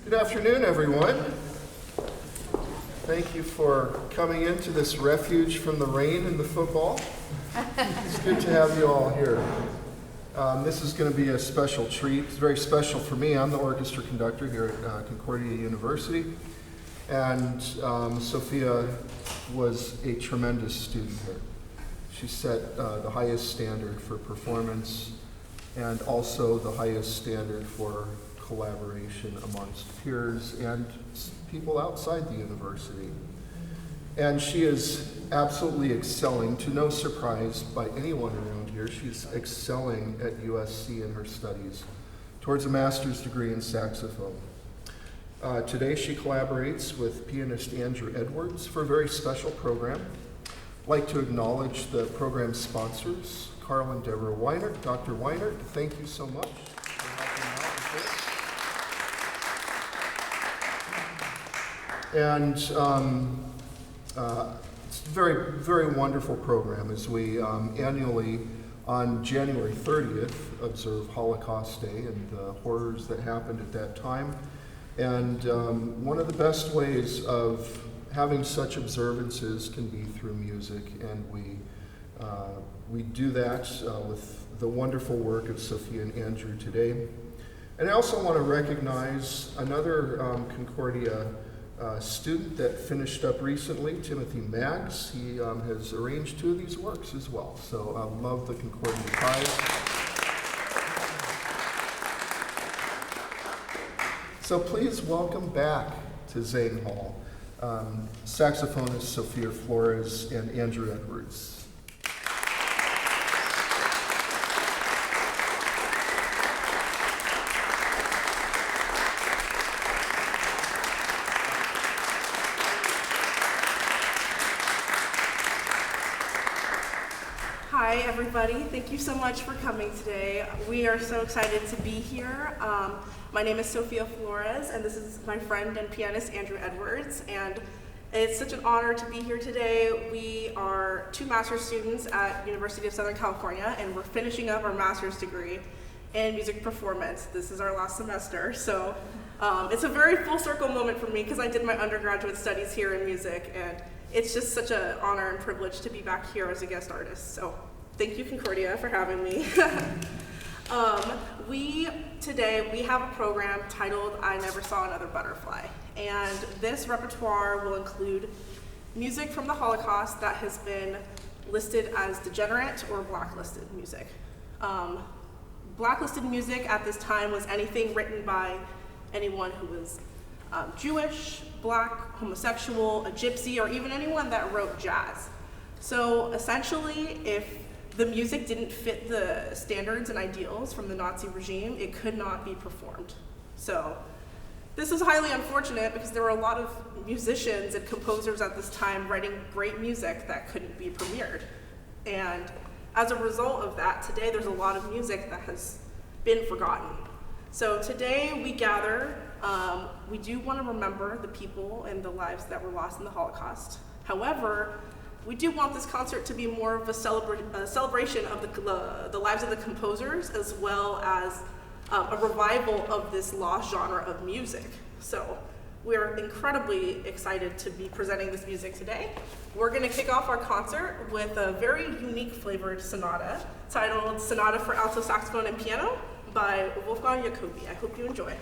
Good afternoon, everyone. Thank you for coming into this refuge from the rain and the football. It's good to have you all here. This is going to be a special treat. It's very special for me. I'm the orchestra conductor here at Concordia University. And Sophia was a tremendous student here. She set the highest standard for performance and also the highest standard for collaboration amongst peers and people outside the university. And she is absolutely excelling, to no surprise by anyone around here. She's excelling at USC in her studies towards a master's degree in saxophone. Today she collaborates with pianist Andrew Edwards for a very special program. I'd like to acknowledge the program sponsors, Carl and Deborah Weinert. Dr. Weinert, thank you so much for helping out with this. And it's a very, very wonderful program as we annually on January 30th observe Holocaust Day and the horrors that happened at that time. And one of the best ways of having such observances can be through music, and we do that with the wonderful work of Sophia and Andrew today. And I also want to recognize another Concordia student that finished up recently, Timothy Maggs. He has arranged two of these works as well. So I love the Concordia ties. So please welcome back to Zane Hall, saxophonist Sophia Flores and Andrew Edwards. Hi everybody, thank you so much for coming today. We are so excited to be here. My name is Sophia Flores and this is my friend and pianist Andrew Edwards, and it's such an honor to be here today. We are two master's students at University of Southern California and we're finishing up our master's degree in music performance. This is our last semester, so it's a very full circle moment for me because I did my undergraduate studies here in music, and it's just such an honor and privilege to be back here as a guest artist. So thank you, Concordia, for having me. Today we have a program titled I Never Saw Another Butterfly. And this repertoire will include music from the Holocaust that has been listed as degenerate or blacklisted music. Blacklisted music at this time was anything written by anyone who was Jewish, black, homosexual, a gypsy, or even anyone that wrote jazz. So essentially, if the music didn't fit the standards and ideals from the Nazi regime, it could not be performed. So this is highly unfortunate because there were a lot of musicians and composers at this time writing great music that couldn't be premiered. And as a result of that, today there's a lot of music that has been forgotten. So today we gather, we do want to remember the people and the lives that were lost in the Holocaust. However, we do want this concert to be more of a celebration of the lives of the composers, as well as a revival of this lost genre of music. So we're incredibly excited to be presenting this music today. We're going to kick off our concert with a very unique flavored sonata titled Sonata for Alto Saxophone and Piano by Wolfgang Jacobi. I hope you enjoy.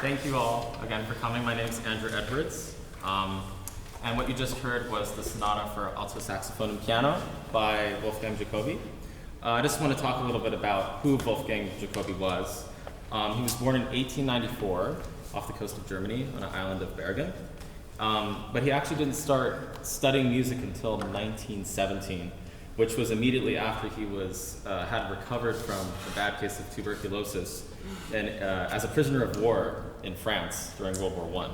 Thank you all again for coming. My name is Andrew Edwards. And what you just heard was the Sonata for Alto Saxophone and Piano by Wolfgang Jacobi. I just want to talk a little bit about who Wolfgang Jacobi was. He was born in 1894 off the coast of Germany on an island of Bergen. But he actually didn't start studying music until 1917, which was immediately after he had recovered from a bad case of tuberculosis and as a prisoner of war in France during World War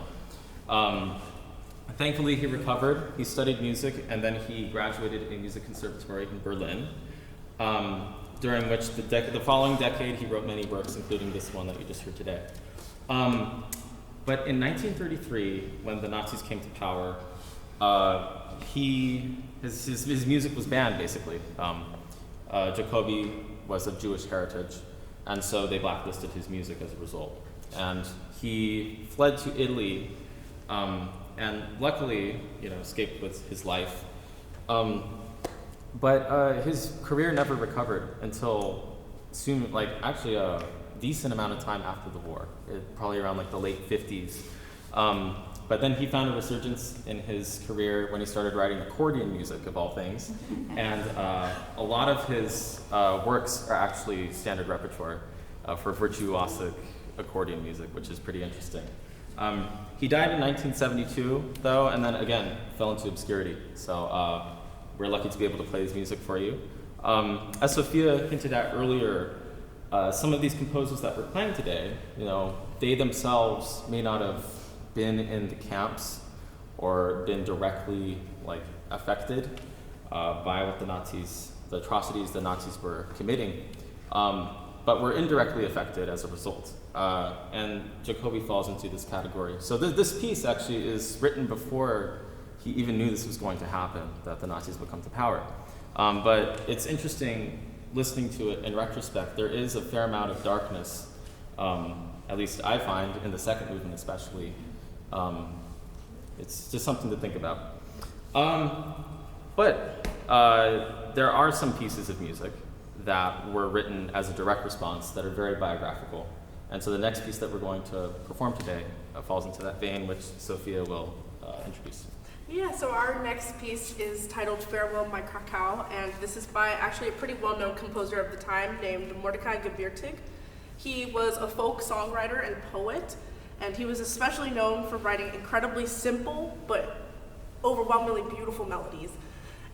I. Thankfully, he recovered. He studied music, and then he graduated in music conservatory in Berlin, during which the following decade he wrote many works, including this one that you just heard today. But in 1933, when the Nazis came to power, his music was banned, basically. Jacobi was of Jewish heritage, and so they blacklisted his music as a result. And he fled to Italy, and luckily, escaped with his life. But his career never recovered until soon, actually a decent amount of time after the war, probably around the late 50s. But then he found a resurgence in his career when he started writing accordion music, of all things. And a lot of his works are actually standard repertoire for virtuosic accordion music, which is pretty interesting. He died in 1972, though, and then again fell into obscurity. So we're lucky to be able to play his music for you. As Sophia hinted at earlier, some of these composers that we're playing today, they themselves may not have been in the camps or been directly affected by what the atrocities the Nazis were committing, but were indirectly affected as a result. And Jacobi falls into this category. So this piece actually is written before he even knew this was going to happen, that the Nazis would come to power. But it's interesting listening to it in retrospect. There is a fair amount of darkness, at least I find, in the second movement especially. It's just something to think about. But there are some pieces of music that were written as a direct response that are very biographical. And so the next piece that we're going to perform today falls into that vein, which Sophia will introduce. Yeah, so our next piece is titled Farewell My Krakow, and this is by actually a pretty well-known composer of the time named Mordecai Gebirtig. He was a folk songwriter and poet, and he was especially known for writing incredibly simple but overwhelmingly beautiful melodies.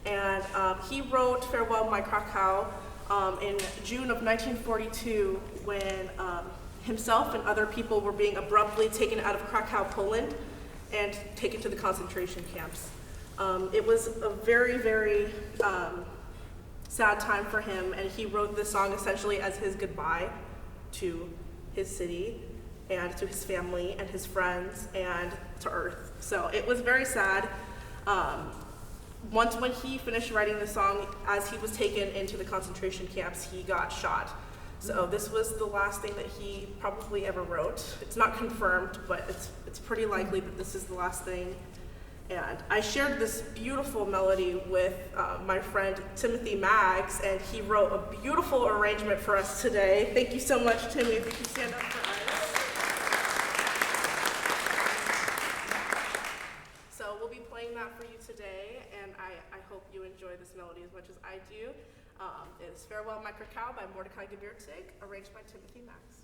And he wrote Farewell My Krakow in June of 1942 when himself and other people were being abruptly taken out of Krakow, Poland, and taken to the concentration camps. It was a very, very sad time for him, and he wrote this song essentially as his goodbye to his city and to his family and his friends and to Earth. So it was very sad. Once when he finished writing the song, as he was taken into the concentration camps, he got shot. So this was the last thing that he probably ever wrote. It's not confirmed, but it's pretty likely that this is the last thing. And I shared this beautiful melody with my friend Timothy Maggs, and he wrote a beautiful arrangement for us today. Thank you so much, Timmy, if you can stand up for us. So we'll be playing that for you today, and I hope you enjoy this melody as much as I do. It's Farewell My Krakow by Mordecai Gebirtig, arranged by Timothy Maggs.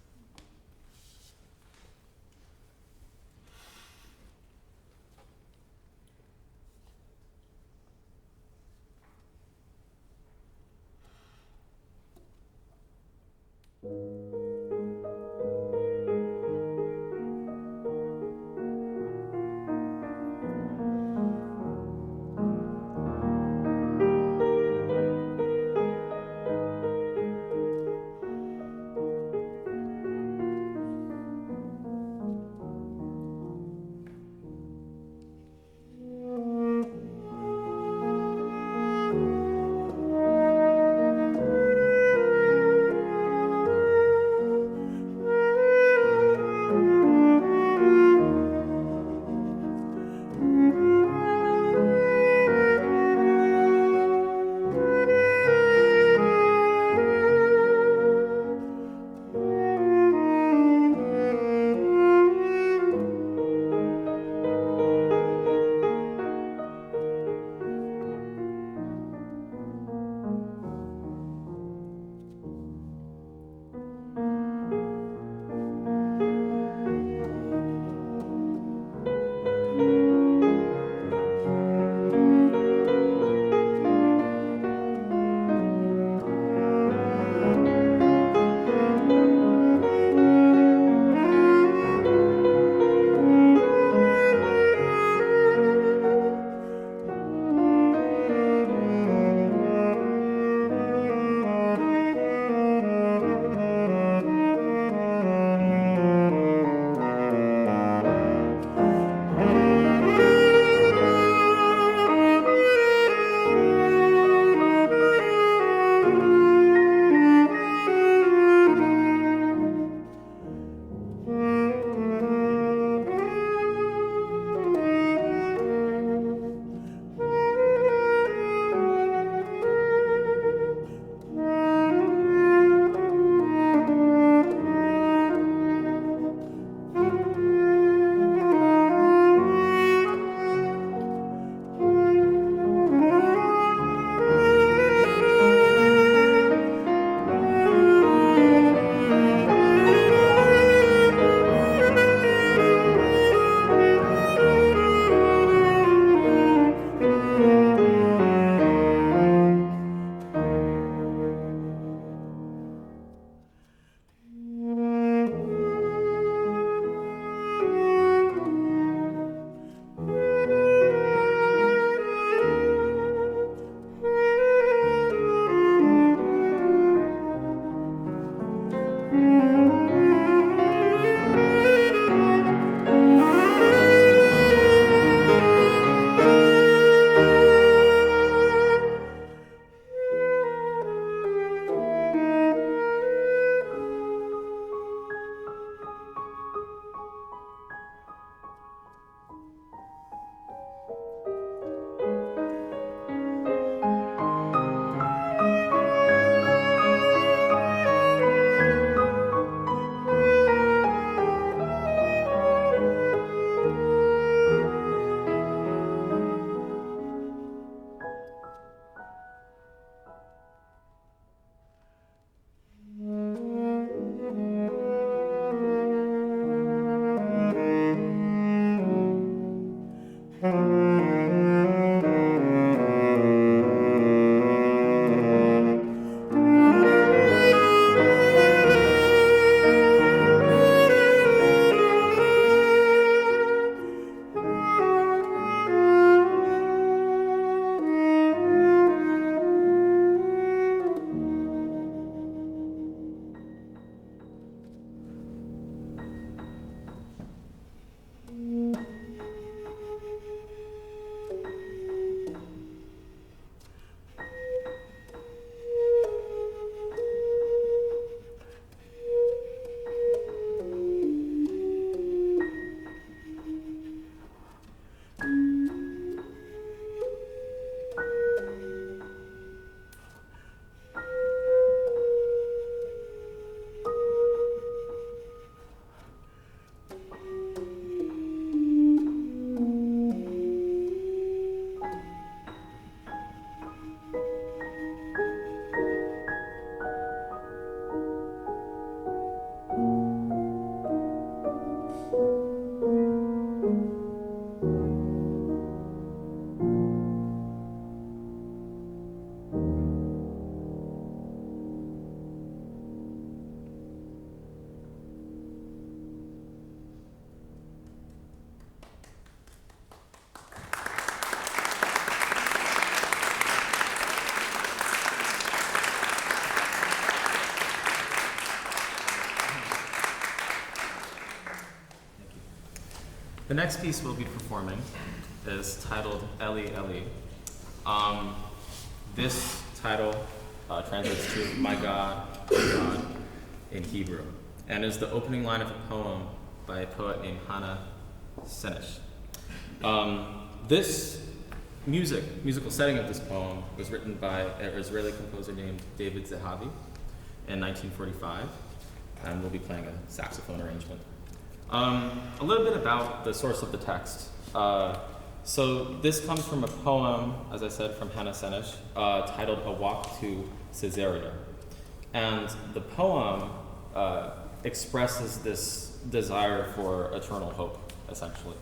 The next piece we'll be performing is titled Eli Eli. This title translates to My God in Hebrew, and is the opening line of a poem by a poet named Hannah Senesh. This musical setting of this poem was written by an Israeli composer named David Zehavi in 1945, and we'll be playing a saxophone arrangement. A little bit about the source of the text. So this comes from a poem, as I said, from Hannah Senesh, titled A Walk to Caesarea. And the poem expresses this desire for eternal hope, essentially.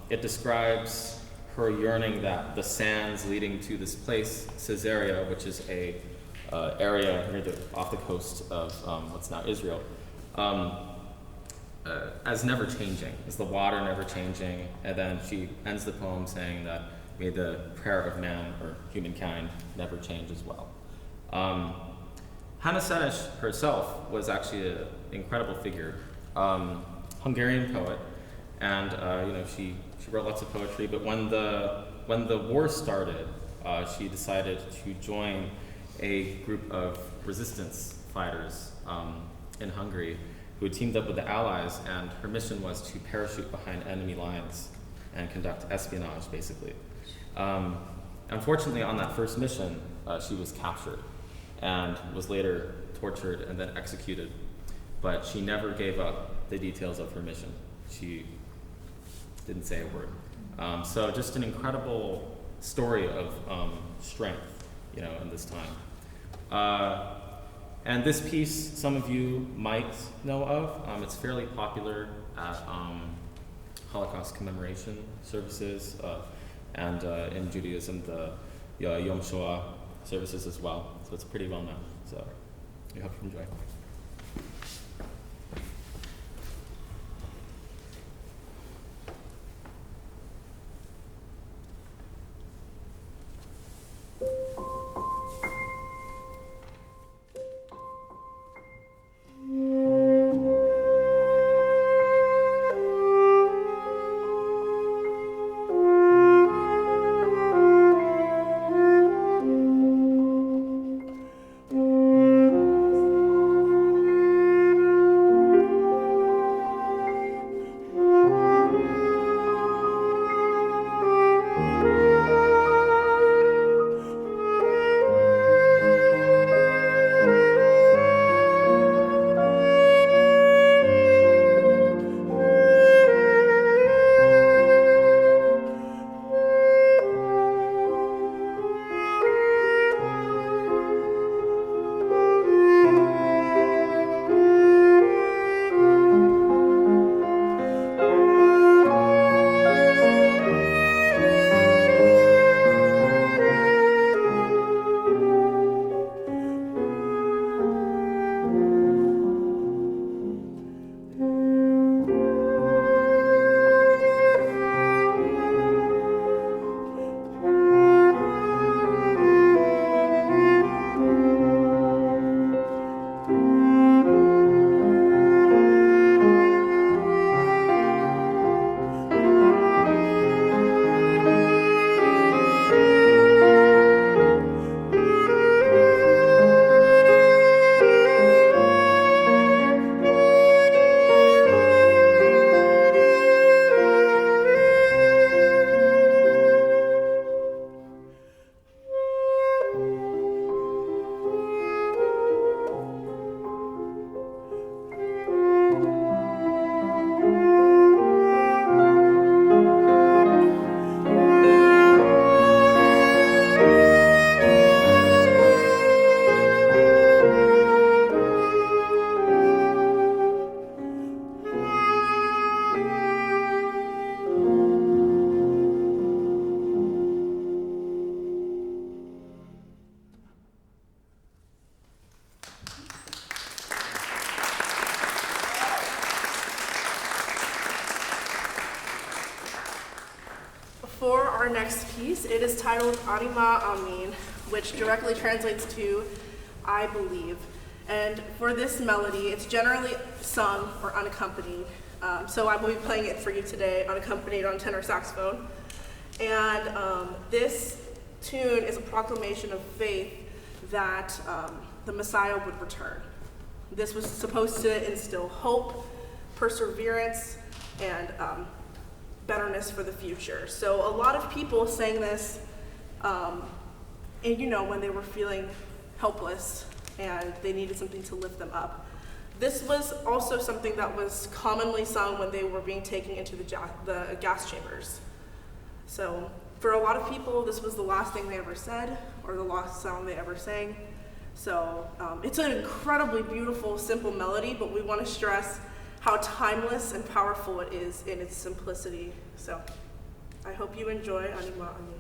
It describes her yearning that the sands leading to this place, Caesarea, which is a area off the coast of what's now Israel, as never changing, as the water never changing. And then she ends the poem saying that may the prayer of man or humankind never change as well. Hannah Senesh herself was actually an incredible figure, Hungarian poet, and she wrote lots of poetry. But when the war started, she decided to join a group of resistance fighters in Hungary who had teamed up with the Allies, and her mission was to parachute behind enemy lines and conduct espionage, basically. Unfortunately, on that first mission, she was captured and was later tortured and then executed. But she never gave up the details of her mission. She didn't say a word. So just an incredible story of strength, in this time. And this piece, some of you might know of. It's fairly popular at Holocaust commemoration services, and in Judaism, the Yom Shoah services as well. So it's pretty well known. So I hope you enjoy. For our next piece, it is titled Anima Amin, which directly translates to I believe. And for this melody, it's generally sung or unaccompanied So I will be playing it for you today, unaccompanied on tenor saxophone. And this tune is a proclamation of faith that the Messiah would return. This was supposed to instill hope, perseverance, and betterness for the future. So a lot of people sang this, and when they were feeling helpless and they needed something to lift them up. This was also something that was commonly sung when they were being taken into the gas chambers. So for a lot of people, this was the last thing they ever said or the last song they ever sang. So it's an incredibly beautiful, simple melody, but we want to stress how timeless and powerful it is in its simplicity. So I hope you enjoy Anima Ani.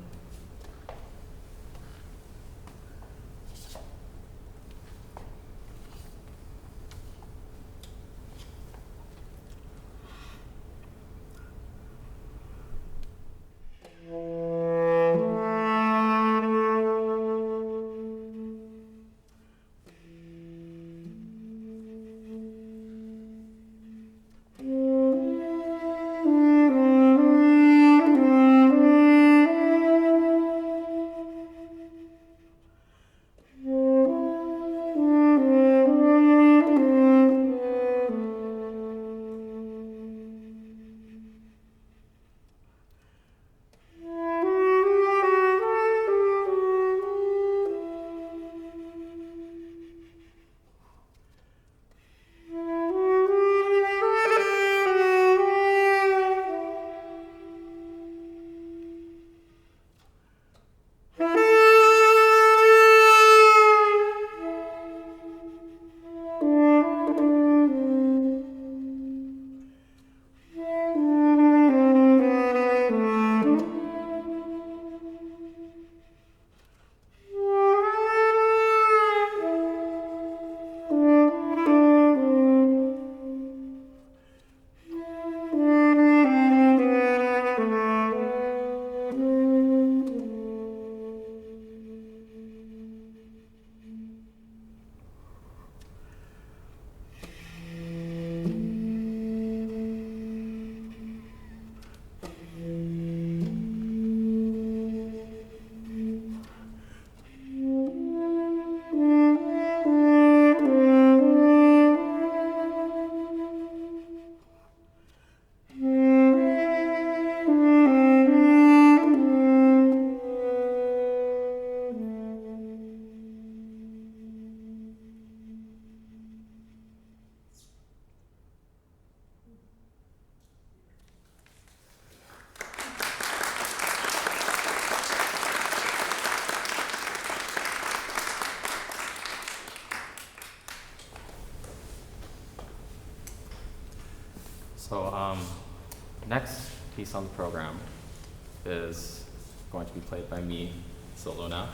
So next piece on the program is going to be played by me solo now.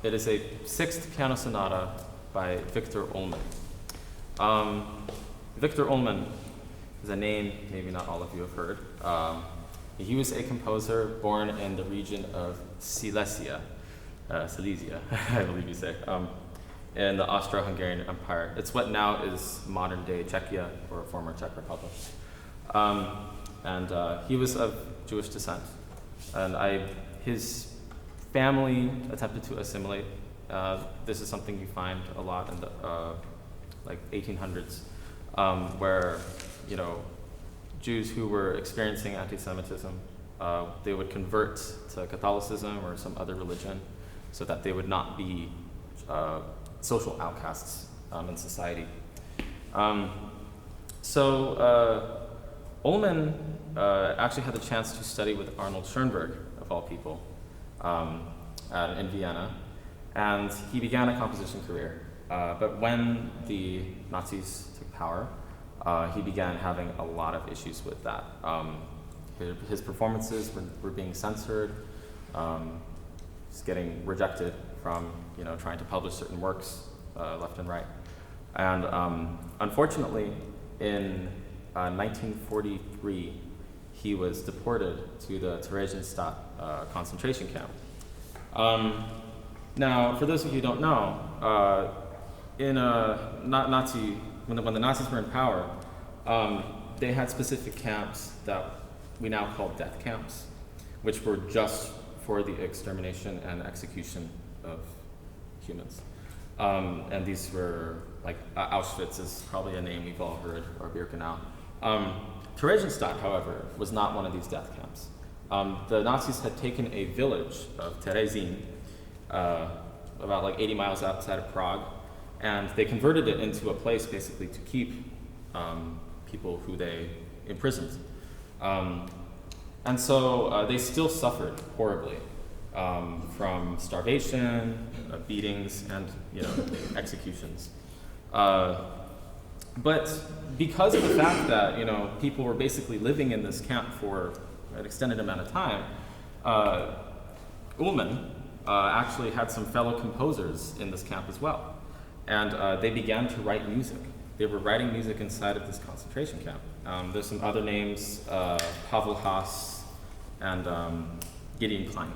It is a sixth piano sonata by Victor Ullmann. Victor Ullmann is a name maybe not all of you have heard. He was a composer born in the region of Silesia, I believe you say, in the Austro-Hungarian Empire. It's what now is modern-day Czechia, or former Czech Republic. He was of Jewish descent, and his family attempted to assimilate. This is something you find a lot in the 1800s, where Jews who were experiencing anti-Semitism, they would convert to Catholicism or some other religion, so that they would not be social outcasts in society. Ullmann actually had the chance to study with Arnold Schoenberg, of all people, in Vienna, and he began a composition career. But when the Nazis took power, he began having a lot of issues with that. His performances were being censored, he's getting rejected from trying to publish certain works left and right. And unfortunately, in 1943, he was deported to the Theresienstadt concentration camp. Now, for those of you who don't know, when the Nazis were in power, they had specific camps that we now call death camps, which were just for the extermination and execution of humans. And these were, like, Auschwitz is probably a name we've all heard, or Birkenau. Theresienstadt, however, was not one of these death camps. The Nazis had taken a village of Terezin, about like 80 miles outside of Prague, and they converted it into a place basically to keep people who they imprisoned. And so they still suffered horribly from starvation, beatings, and executions. But because of the fact that people were basically living in this camp for an extended amount of time, Ullmann actually had some fellow composers in this camp as well, and they began to write music. They were writing music inside of this concentration camp. There's some other names, Pavel Haas and Gideon Klein,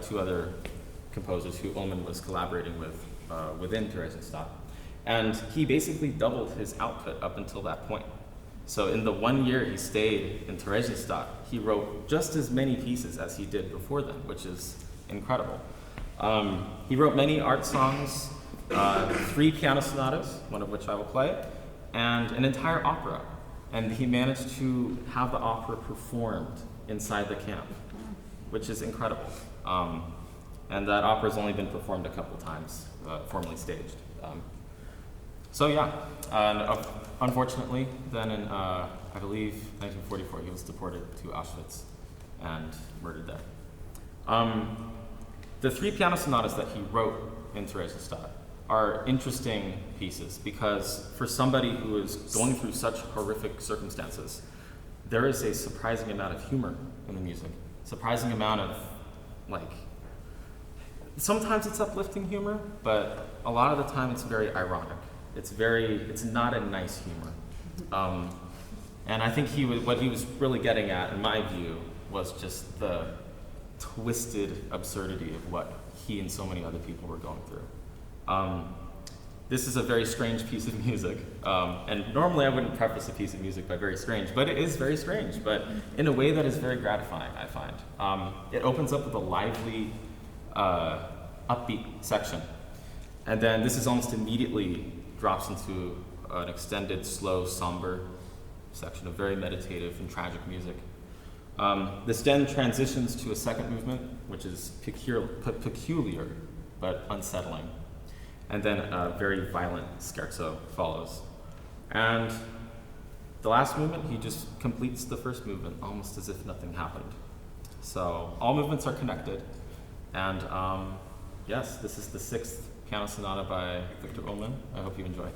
two other composers who Ullmann was collaborating with within Theresienstadt. And he basically doubled his output up until that point. So in the 1 year he stayed in Theresienstadt, he wrote just as many pieces as he did before then, which is incredible. He wrote many art songs, 3 piano sonatas, one of which I will play, and an entire opera. And he managed to have the opera performed inside the camp, which is incredible. And that opera has only been performed a couple times, formally staged. So yeah, and unfortunately, then in, I believe, 1944, he was deported to Auschwitz and murdered there. The 3 piano sonatas that he wrote in Theresienstadt are interesting pieces because for somebody who is going through such horrific circumstances, there is a surprising amount of humor in the music, surprising amount of, like, sometimes it's uplifting humor, but a lot of the time it's very ironic. It's not a nice humor. And I think what he was really getting at, in my view, was just the twisted absurdity of what he and so many other people were going through. This is a very strange piece of music, and normally I wouldn't preface a piece of music by very strange, but it is very strange, but in a way that is very gratifying, I find. It opens up with a lively, upbeat section, and then this is almost immediately drops into an extended, slow, somber section of very meditative and tragic music. This then transitions to a second movement, which is peculiar but unsettling. And then a very violent scherzo follows. And the last movement, he just completes the first movement almost as if nothing happened. So all movements are connected. And yes, this is the 6th piano sonata by Victor Ullmann. I hope you enjoy.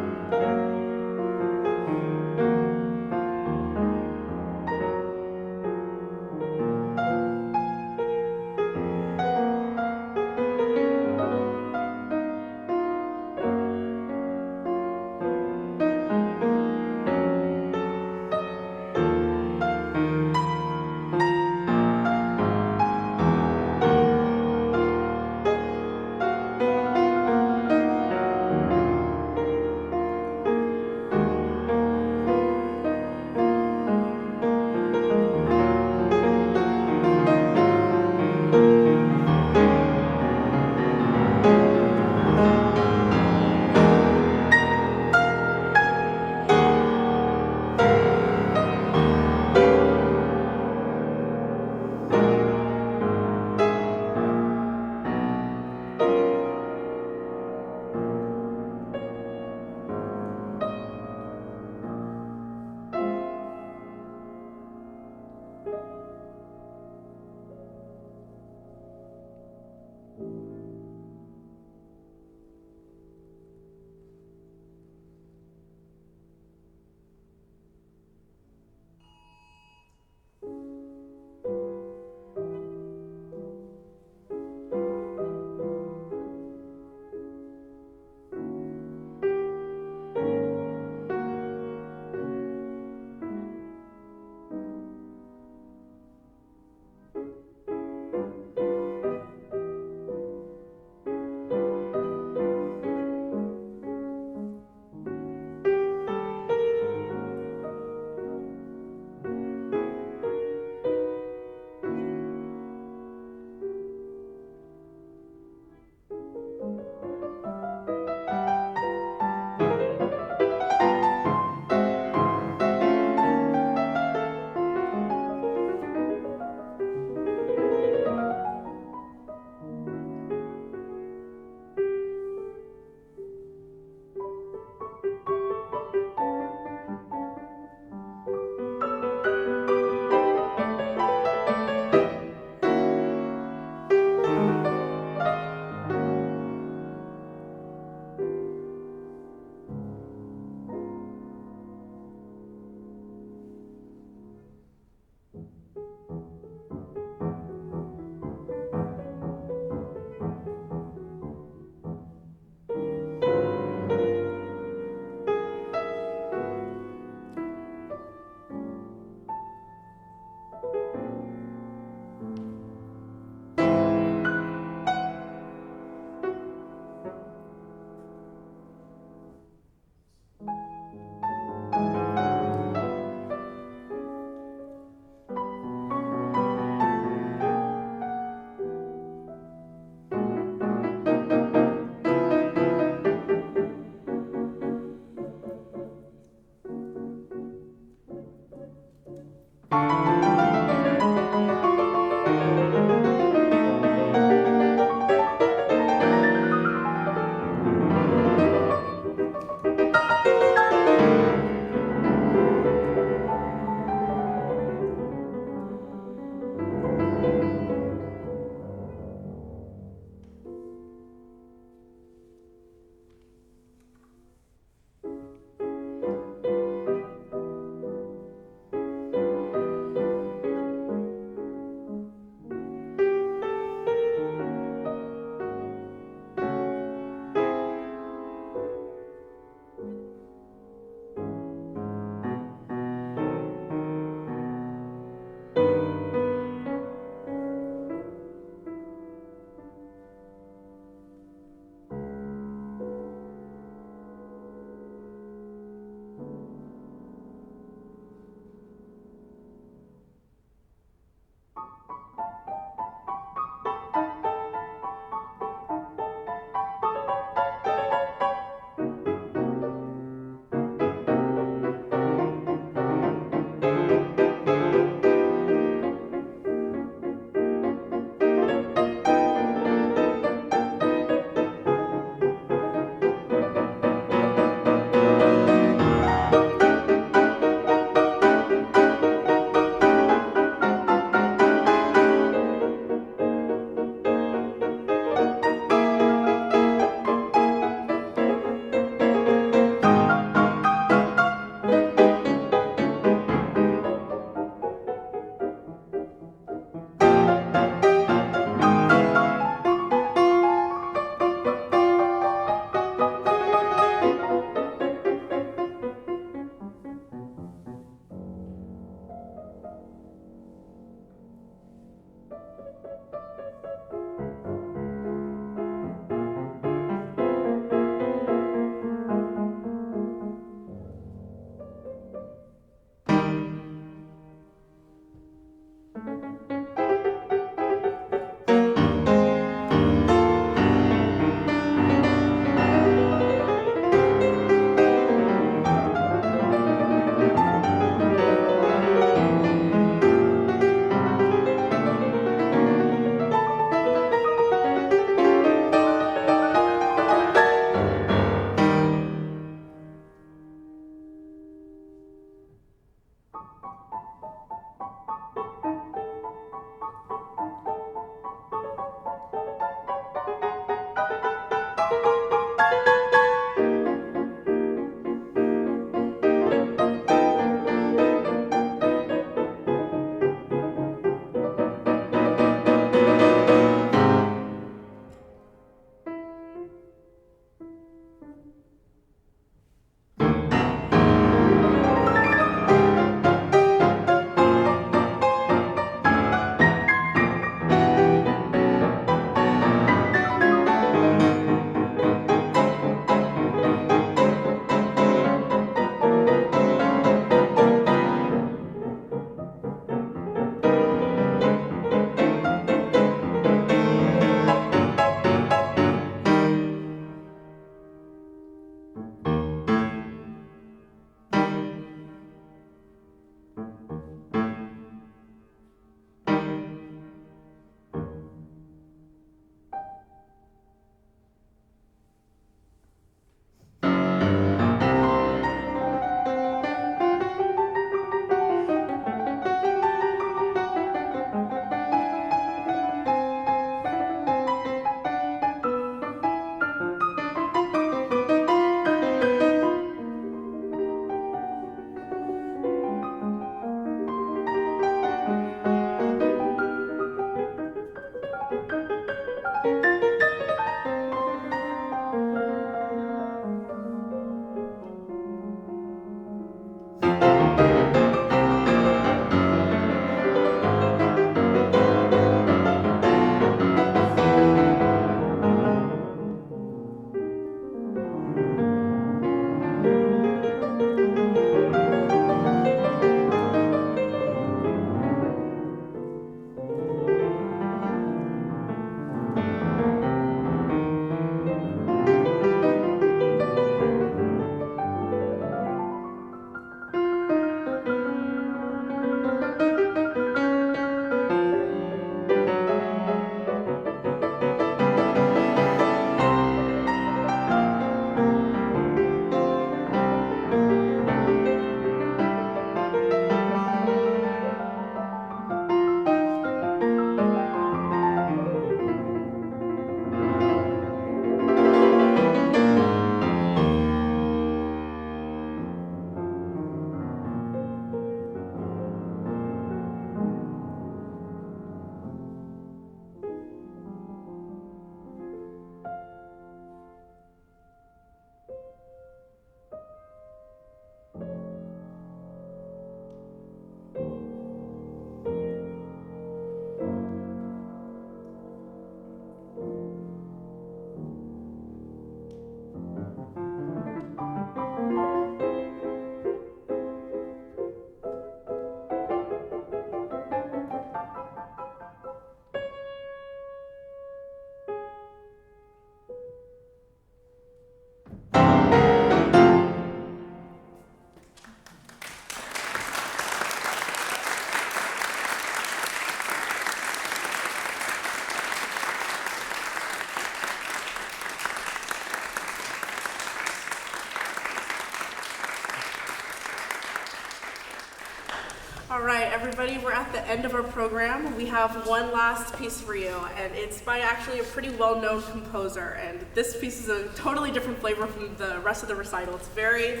All right, everybody, we're at the end of our program. We have one last piece for you, and it's by actually a pretty well-known composer. And this piece is a totally different flavor from the rest of the recital. It's very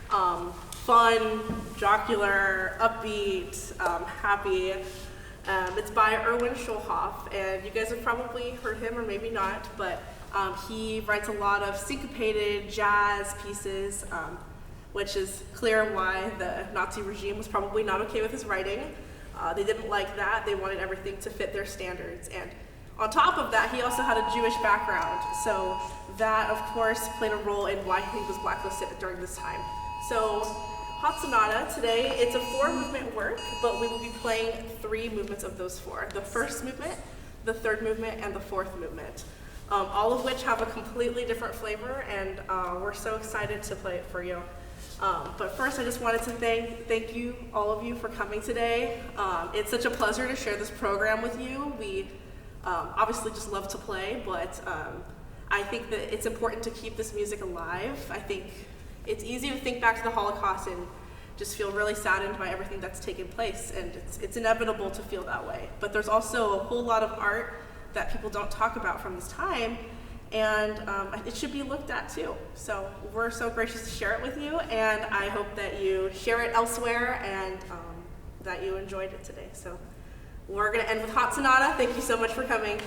fun, jocular, upbeat, happy. It's by Erwin Schulhoff, and you guys have probably heard him or maybe not, but he writes a lot of syncopated jazz pieces, which is clear why the Nazi regime was probably not okay with his writing. They didn't like that. They wanted everything to fit their standards. And on top of that, he also had a Jewish background. So that, of course, played a role in why he was blacklisted during this time. So Hot Sonata today, it's a 4-movement work, but we will be playing 3 movements of those 4. The first movement, the third movement, and the fourth movement. All of which have a completely different flavor, and we're so excited to play it for you. But first, I just wanted to thank you, all of you, for coming today. It's such a pleasure to share this program with you. We obviously just love to play, but I think that it's important to keep this music alive. I think it's easy to think back to the Holocaust and just feel really saddened by everything that's taken place, and it's inevitable to feel that way. But there's also a whole lot of art that people don't talk about from this time, and it should be looked at too. So we're so gracious to share it with you, and I hope that you share it elsewhere and that you enjoyed it today. So we're gonna end with Hot Sonata. Thank you so much for coming.